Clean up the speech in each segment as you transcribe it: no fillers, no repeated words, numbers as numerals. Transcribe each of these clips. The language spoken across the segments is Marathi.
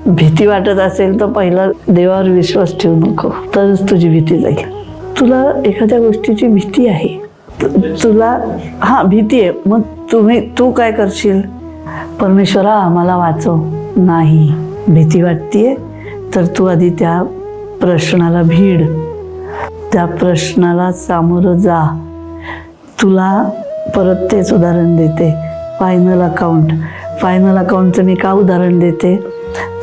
भीती वाटत असेल तर पहिला देवावर विश्वास ठेवू नको, तरच तुझी भीती जाईल. तुला एखाद्या गोष्टीची भीती आहे, तुला भीती आहे, मग तू काय करशील? परमेश्वरा आम्हाला वाचव. नाही, भीती वाटतेय तर तू आधी त्या प्रश्नाला भिड, त्या प्रश्नाला सामोरं जा. तुला परत तेच उदाहरण देते, फायनल अकाउंटचं मी का उदाहरण देते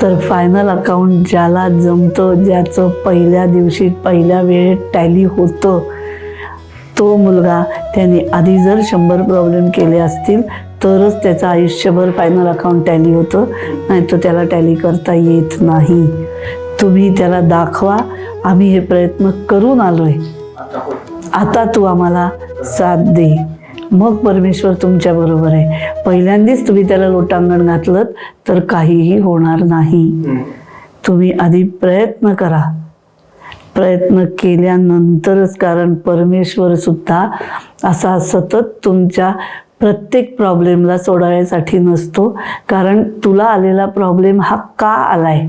तर फायनल अकाउंट ज्याला जमतं, ज्याचं पहिल्या दिवशी पहिल्या वेळेत टॅली होतं, तो मुलगा त्याने आधी जर 100 प्रॉब्लेम केले असतील तरच त्याचं आयुष्यभर फायनल अकाउंट टॅली होतं, नाही तर त्याला टॅली करता येत नाही. तुम्ही त्याला दाखवा आम्ही हे प्रयत्न करून आलोय, आता तू आम्हाला साथ दे. मग परमेश्वर तुमच्या बरोबर आहे. पहिल्यांदाच तुम्ही त्याला लोटांगण घातलं तर काहीही होणार नाही. तुम्ही आधी प्रयत्न करा, प्रयत्न केल्यानंतरच, कारण परमेश्वर सुद्धा असा सतत तुमच्या प्रत्येक प्रॉब्लेमला सोडवण्यासाठी नसतो. कारण तुला आलेला प्रॉब्लेम हा का आलाय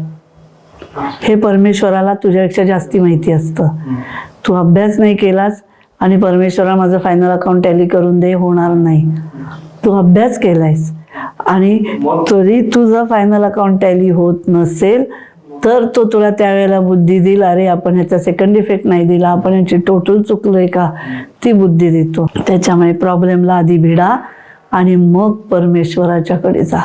हे परमेश्वराला तुझ्यापेक्षा जास्ती माहिती असतं. तू अभ्यास नाही केलास आणि परमेश्वरा माझं फायनल अकाउंट टॅली करून दे, होणार नाही. तू अभ्यास केलायस आणि तरी तुझं फायनल अकाउंट टॅली होत नसेल तर तो तुला त्यावेळेला बुद्धी देईल, अरे आपण ह्याचा सेकंड इफेक्ट नाही दिला, आपण ह्याची टोटल चुकलोय का, ती बुद्धी देतो. त्याच्यामुळे प्रॉब्लेमला आधी भिडा आणि मग परमेश्वराच्याकडे जा.